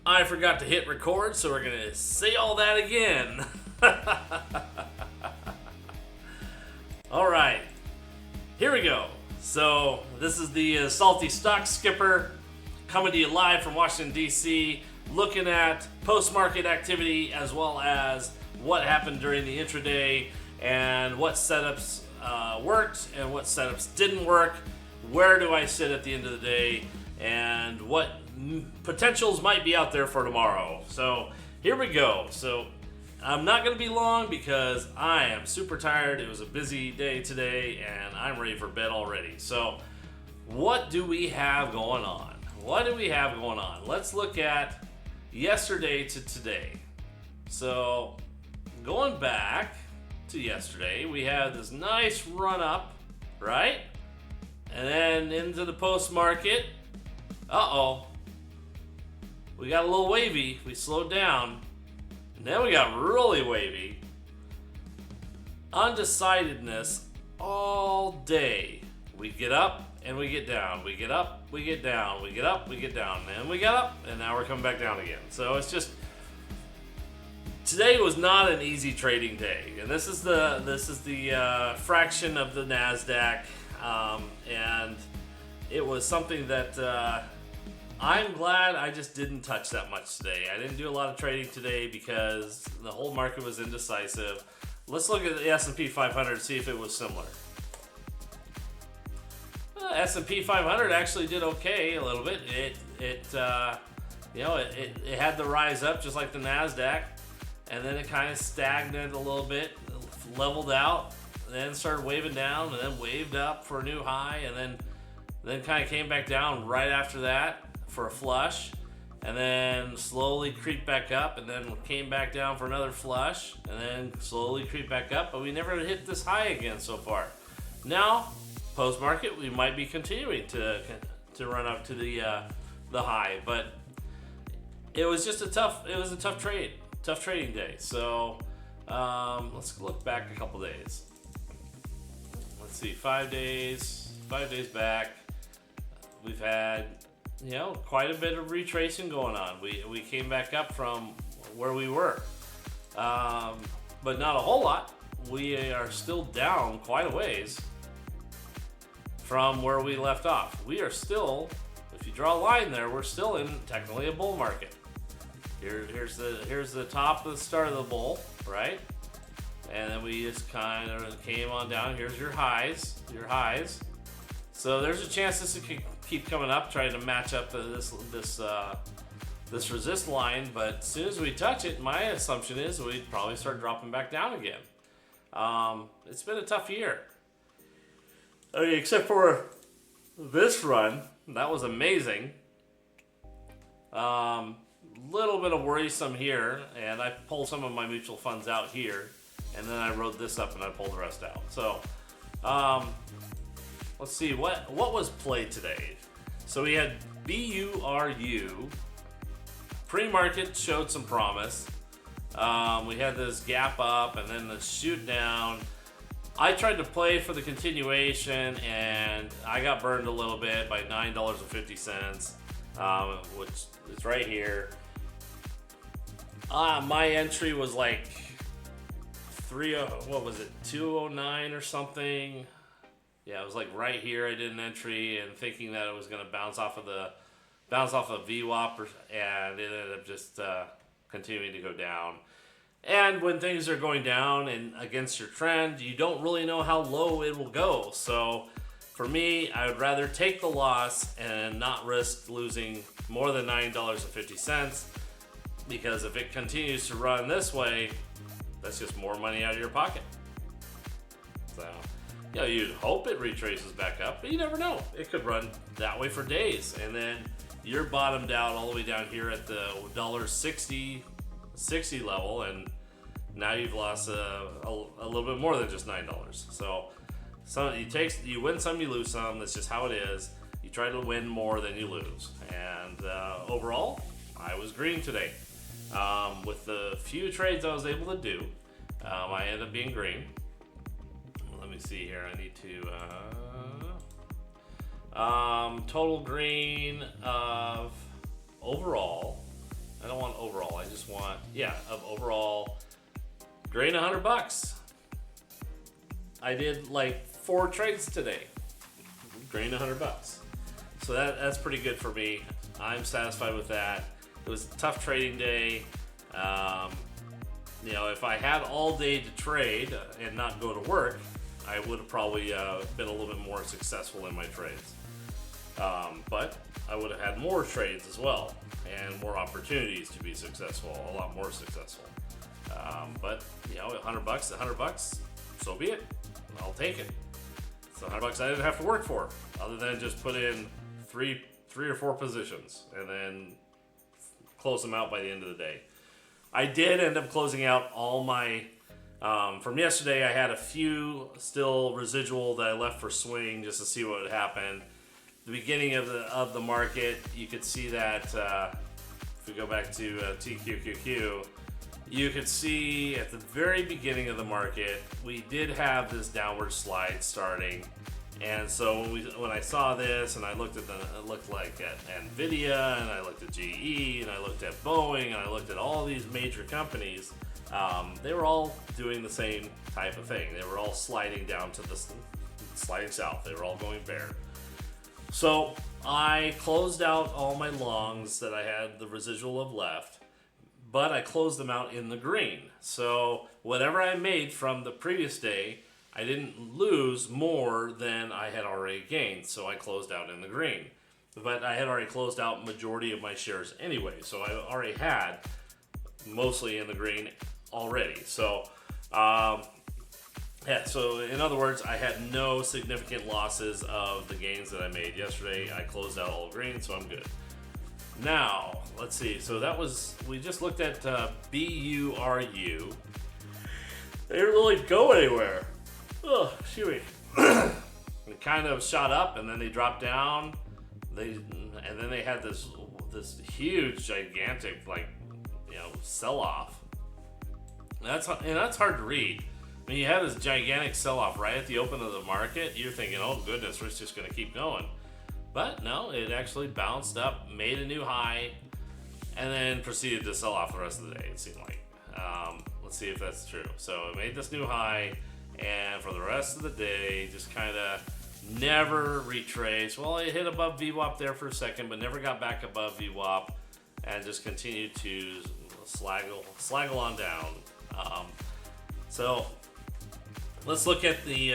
I forgot to hit record, so we're going to say all that again. All right, here we go. So this is the Salty Stock Skipper coming to you live from Washington, D.C., looking at post-market activity as well as what happened during the intraday and what setups worked and what setups didn't work. Where do I sit at the end of the day and what potentials might be out there for tomorrow. So here we go. So I'm not going to be long because I am super tired. It was a busy day today and I'm ready for bed already. So what do we have going on? Let's look at yesterday to today. So going back to yesterday, we had this nice run up, right? And then into the post market. We got a little wavy. We slowed down. And then we got really wavy. Undecidedness all day. We get up and we get down. We get up, we get down. We get up, we get down. And we got up and now we're coming back down again. So it's just, today was not an easy trading day. And this is the fraction of the NASDAQ. And it was something that I'm glad I just didn't touch that much today. I didn't do a lot of trading today because the whole market was indecisive. Let's look at the S&P 500 and see if it was similar. S&P 500 actually did okay a little bit. It had the rise up just like the NASDAQ, and then it kind of stagnated a little bit, leveled out, and then started waving down, and then waved up for a new high, and then kind of came back down right after that for a flush, and then slowly creep back up, and then came back down for another flush, and then slowly creep back up, but we never hit this high again so far. Now, post market, we might be continuing to run up to the high, but it was just a tough trading day. So let's look back a couple days. Let's see, 5 days back. We've had, quite a bit of retracing going on. We came back up from where we were, but not a whole lot. We are still down quite a ways from where we left off. We are still, if you draw a line there, we're still in technically a bull market. Here's the top of the start of the bull, right? And then we just kind of came on down. Here's your highs. So there's a chance this could keep coming up, trying to match up this resist line. But as soon as we touch it, my assumption is we'd probably start dropping back down again. It's been a tough year. I mean, except for this run, that was amazing. Little bit of worrisome here, and I pulled some of my mutual funds out here, and then I rode this up and I pulled the rest out. So let's see what was played today. So we had BURU. Pre-market showed some promise. We had this gap up and then the shoot down. I tried to play for the continuation and I got burned a little bit by $9.50, which is right here. My entry was like 209 or something. Yeah, it was like right here. I did an entry and thinking that it was going to bounce off of VWAP, and it ended up just continuing to go down. And when things are going down and against your trend, you don't really know how low it will go. So for me, I would rather take the loss and not risk losing more than $9.50, because if it continues to run this way, that's just more money out of your pocket. So, you'd hope it retraces back up, but you never know. It could run that way for days, and then you're bottomed out all the way down here at the $1.60 level, and now you've lost a little bit more than just $9. So you win some, you lose some. That's just how it is. You try to win more than you lose. And overall, I was green today. With the few trades I was able to do, I ended up being green. Let me see here. I need to total green of overall. Yeah, of overall grain, $100. I did like 4 trades today. Grain, $100. So that's pretty good for me. I'm satisfied with that. It was a tough trading day. If I had all day to trade and not go to work, I would have probably been a little bit more successful in my trades. But I would have had more trades as well and more opportunities to be successful, a lot more successful. But $100, so be it. I'll take it. It's $100 I didn't have to work for, other than just put in three or 4 positions and then close them out by the end of the day. I did end up closing out all my from yesterday. I had a few still residual that I left for swing just to see what would happen. The beginning of the market, you could see that if we go back to TQQQ, you could see at the very beginning of the market, we did have this downward slide starting. And so when I saw this, and I looked at Nvidia, and I looked at GE, and I looked at Boeing, and I looked at all these major companies, they were all doing the same type of thing. They were all sliding down to sliding south. They were all going bear. So I closed out all my longs that I had the residual of left, but I closed them out in the green. So whatever I made from the previous day, I didn't lose more than I had already gained, so I closed out in the green. But I had already closed out majority of my shares anyway, so I already had mostly in the green already. So, so in other words, I had no significant losses of the gains that I made yesterday. I closed out all green, so I'm good. Now, let's see. So we just looked at BURU. They didn't really go anywhere. Oh, excuse me. It kind of shot up and then they dropped down. And then they had this huge, gigantic, sell-off. That's hard to read. When you have this gigantic sell-off right at the open of the market, you're thinking, oh goodness, we're just going to keep going. But no, it actually bounced up, made a new high, and then proceeded to sell off the rest of the day, it seemed like. Let's see if that's true. So it made this new high, and for the rest of the day, just kind of never retraced. Well, it hit above VWAP there for a second, but never got back above VWAP, and just continued to slaggle on down. So let's look at the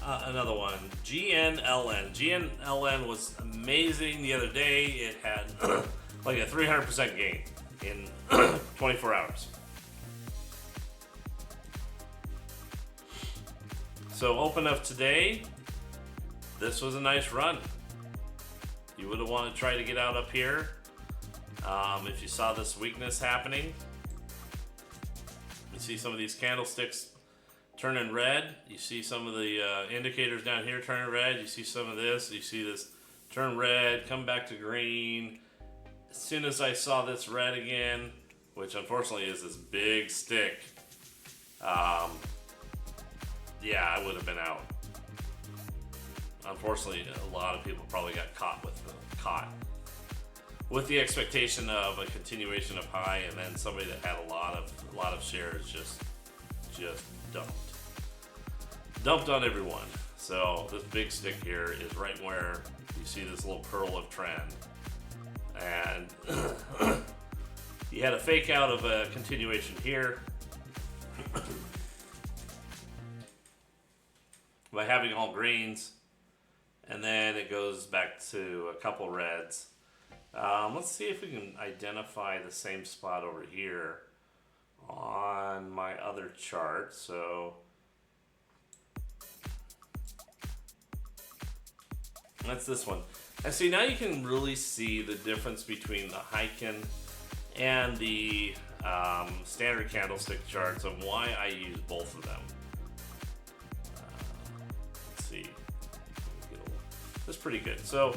another one, GNLN. GNLN was amazing the other day. It had like a 300% gain in 24 hours. So open up today, this was a nice run. You would have wanted to try to get out up here if you saw this weakness happening. You see some of these candlesticks turning red. You see some of the indicators down here turning red. You see some of this. You see this turn red, come back to green. As soon as I saw this red again, which unfortunately is this big stick, yeah, I would have been out. Unfortunately, a lot of people probably got caught with the expectation of a continuation of high, and then somebody that had a lot of shares just dumped on everyone. So this big stick here is right where you see this little curl of trend, and you had a fake out of a continuation here by having all greens, and then it goes back to a couple reds. Let's see if we can identify the same spot over here on my other chart. So that's this one. And see, now you can really see the difference between the Heiken and the standard candlestick charts of why I use both of them. Let's see. That's pretty good. So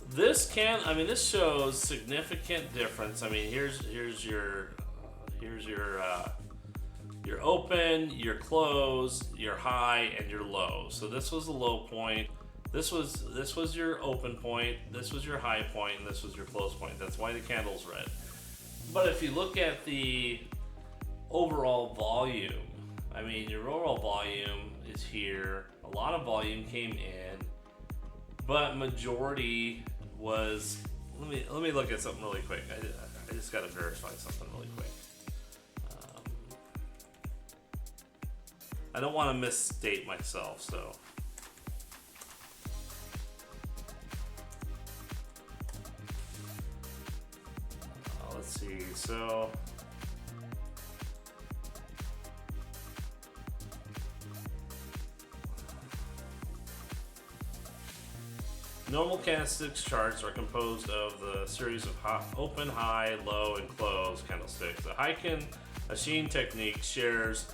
this shows significant difference. I mean, here's your open, your close, your high, and your low. So this was the low point. This was your open point. This was your high point, and this was your close point. That's why the candle's red. But if you look at the overall volume, I mean, your overall volume is here. A lot of volume came in, but majority was. Let me look at something really quick. I just got to verify something really quick. I don't want to misstate myself, so. Let's see. So. Normal candlesticks charts are composed of the series of open, high, low, and close candlesticks. The Heiken Machine technique shares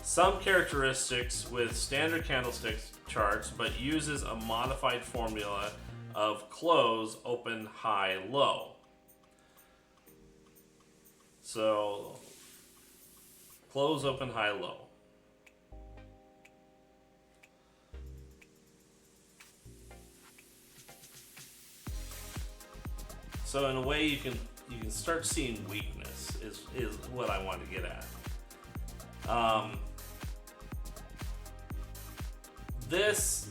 some characteristics with standard candlestick charts, but uses a modified formula of close, open, high, low. So, close, open, high, low. So in a way, you can start seeing weakness is what I want to get at. This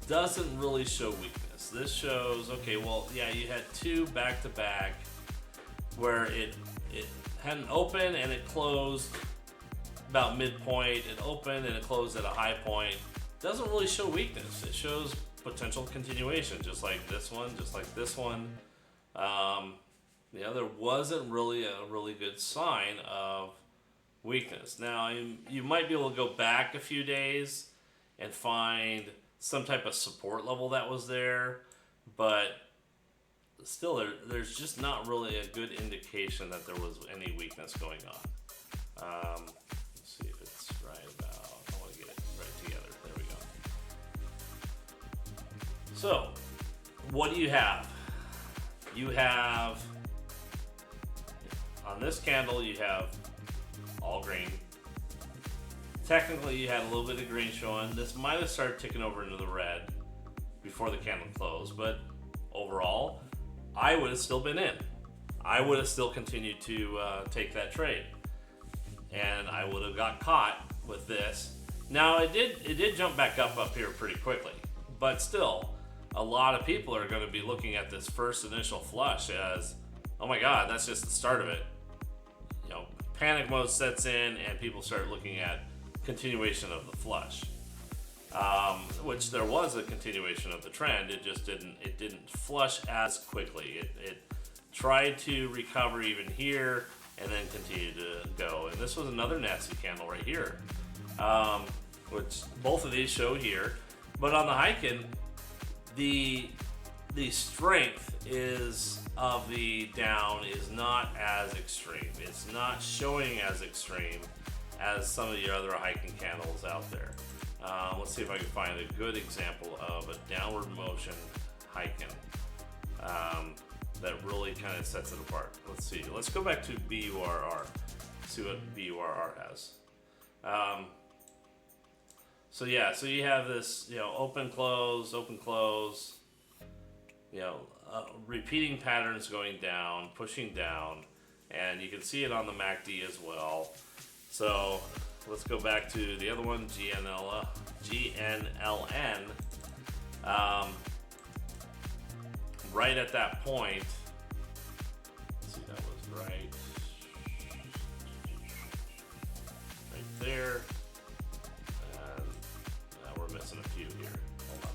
doesn't really show weakness. This shows, okay, well, yeah, you had two back-to-back where it had an open and it closed about midpoint. It opened and it closed at a high point. Doesn't really show weakness. It shows potential continuation, just like this one, just like this one. There wasn't really a really good sign of weakness. Now, you might be able to go back a few days and find some type of support level that was there, but still, there's just not really a good indication that there was any weakness going on. Let's see if it's right about. I want to get it right together. There we go. So, what do you have? You have, on this candle, you have all green. Technically, you had a little bit of green showing. This might have started ticking over into the red before the candle closed, but overall, I would have still been in. I would have still continued to take that trade, and I would have got caught with this. Now, it did jump back up here pretty quickly, but still, a lot of people are going to be looking at this first initial flush as, oh my God, that's just the start of it. Panic mode sets in, and people start looking at continuation of the flush, which there was a continuation of the trend. It just didn't flush as quickly. It tried to recover even here and then continue to go. And this was another nasty candle right here, which both of these show here. But on the Heiken, the strength of the down is not as extreme. It's not showing as extreme as some of your other Heiken candles out there. Let's see if I can find a good example of a downward motion Heiken that really kind of sets it apart. Let's see. Let's go back to BURR. See what BURR has. So you have this, open close, repeating patterns going down, pushing down, and you can see it on the MACD as well. So let's go back to the other one, GNLN. Right at that point, let's see, that was right there. And we're missing a few here. Hold on.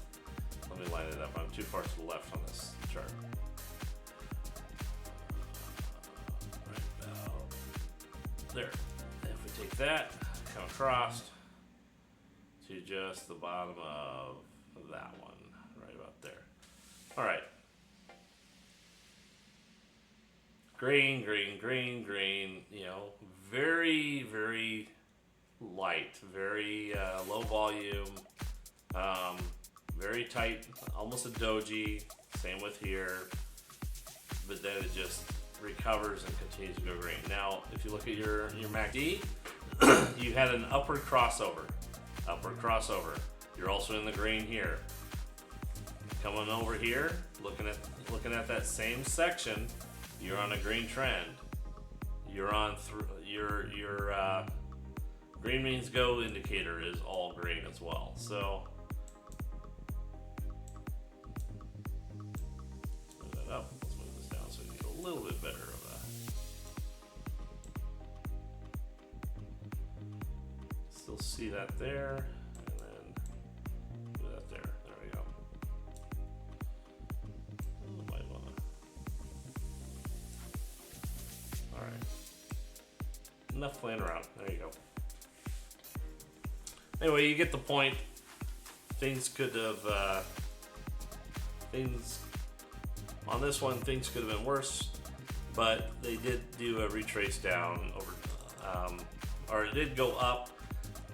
Let me line it up. I'm too far to the left on this chart. Right about there. If we take that, come across to just the bottom of that one, right about there. All right. Green, green, green, green, very, very light, very low volume, very tight, almost a doji, same with here, but then it just recovers and continues to go green. Now, if you look at your MACD, you had an upward crossover. You're also in the green here. Coming over here, looking at that same section, you're on a green trend. You're on your green means go indicator is all green as well. So let's move that up. Let's move this down so we get a little bit better of that. Still see that there, and then move that there. There we go. Might wanna. All right. Enough playing around. There you go. Anyway, you get the point. Things could have, things on this one, things could have been worse, but they did do a retrace down over, or it did go up.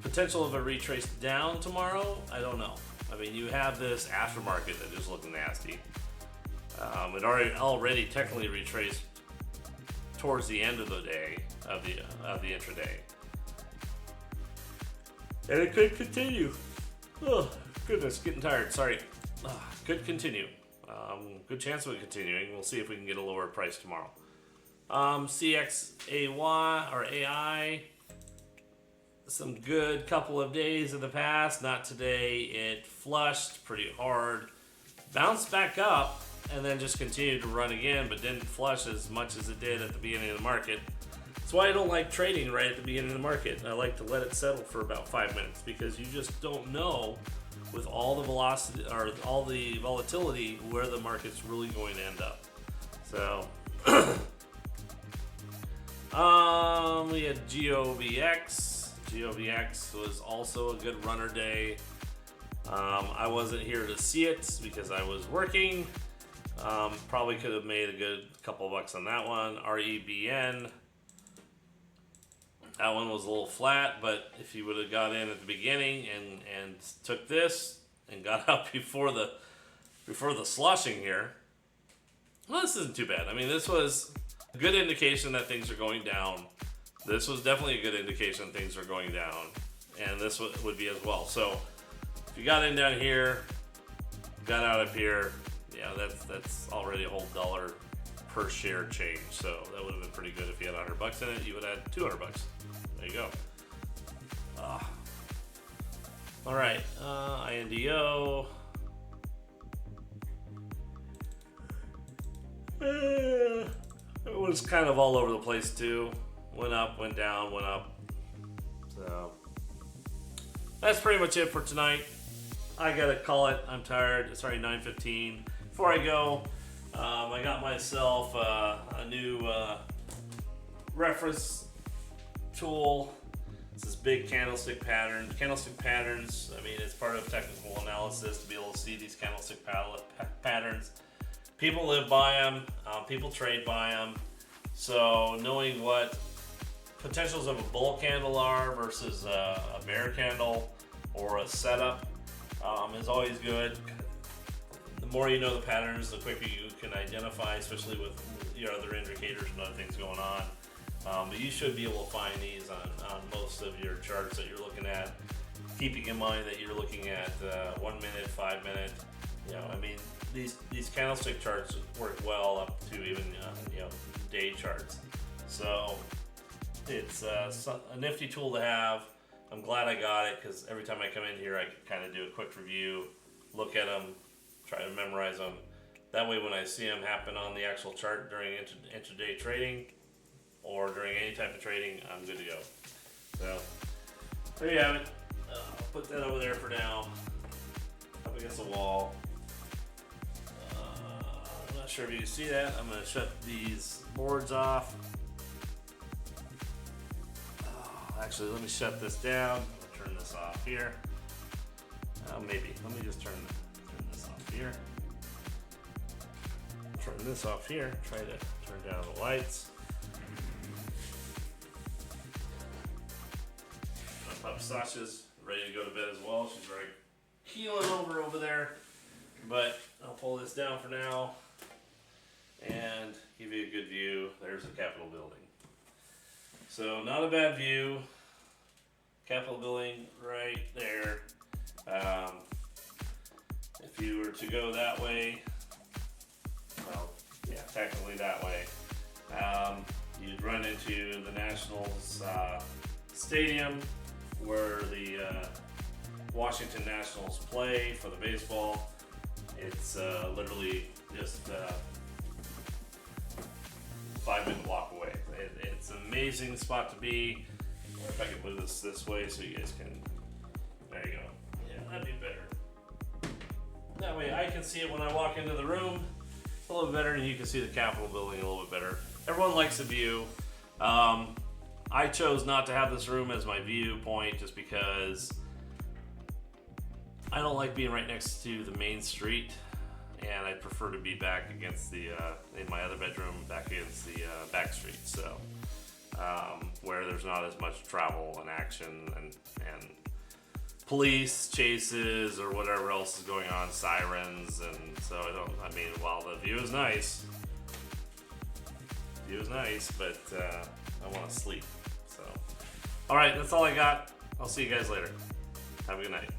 Potential of a retrace down tomorrow, I don't know. I mean, you have this aftermarket that is looking nasty. It already technically retraced towards the end of the day of the intraday. And it could continue. Oh, goodness, getting tired. Sorry. Could continue. Good chance of it continuing. We'll see if we can get a lower price tomorrow. CXAY or AI. Some good couple of days in the past. Not today. It flushed pretty hard. Bounced back up and then just continued to run again, but didn't flush as much as it did at the beginning of the market. That's why I don't like trading right at the beginning of the market. I like to let it settle for about 5 minutes because you just don't know with all the velocity or all the volatility where the market's really going to end up. So we had GOVX. GOVX was also a good runner day. I wasn't here to see it because I was working. Probably could have made a good couple bucks on that one. REBN. That one was a little flat, but if you would have got in at the beginning and took this and got out before the sloshing here, well, this isn't too bad. I mean, this was a good indication that things are going down. This was definitely a good indication things are going down, and this would be as well. So if you got in down here, got out up here, yeah, that's already a whole $1 per share change. So that would have been pretty good. If you had $100 in it, you would have had $200. There you go. All right, INDO. It was kind of all over the place too. Went up, went down, went up. So that's pretty much it for tonight. I gotta call it. I'm tired. It's already 9:15. Before I go, I got myself a new reference tool. It's this big candlestick pattern. Candlestick patterns, I mean, it's part of technical analysis to be able to see these candlestick patterns. People live by them. People trade by them. So knowing what potentials of a bull candle are versus a bear candle or a setup is always good. The more you know the patterns, the quicker you can identify, especially with your other indicators and other things going on. But you should be able to find these on most of your charts that you're looking at, keeping in mind that you're looking at 1 minute, 5 minute. You know, I mean, these candlestick charts work well up to even day charts. So it's a nifty tool to have. I'm glad I got it because every time I come in here, I can kind of do a quick review, look at them, try to memorize them. That way, when I see them happen on the actual chart during intraday trading or during any type of trading, I'm good to go. So there you have it. I'll put that over there for now, up against the wall. I'm not sure if you can see that. I'm going to shut these boards off. Actually, let me shut this down. I'll turn this off here. Maybe. Let me just turn this off here. Turn this off here. Try to turn down the lights. My pup Sasha's ready to go to bed as well. She's already keeling over there. But I'll pull this down for now and give you a good view. There's the Capitol building. So not a bad view. Capitol building right there. If you were to go that way, well, yeah, technically that way. You'd run into the Nationals stadium where the Washington Nationals play for the baseball. It's literally just 5-minute walk away. It's an amazing spot to be. If I can move this way so you guys can. There you go. Yeah, that'd be better. That way I can see it when I walk into the room a little bit better, and you can see the Capitol building a little bit better. Everyone likes the view. I chose not to have this room as my viewpoint just because I don't like being right next to the main street, and I prefer to be back against the in my other bedroom, back against the back street. So where there's not as much travel and action and police chases or whatever else is going on, sirens, and so I mean, while the view is nice, but I want to sleep. So, all right, that's all I got. I'll see you guys later. Have a good night.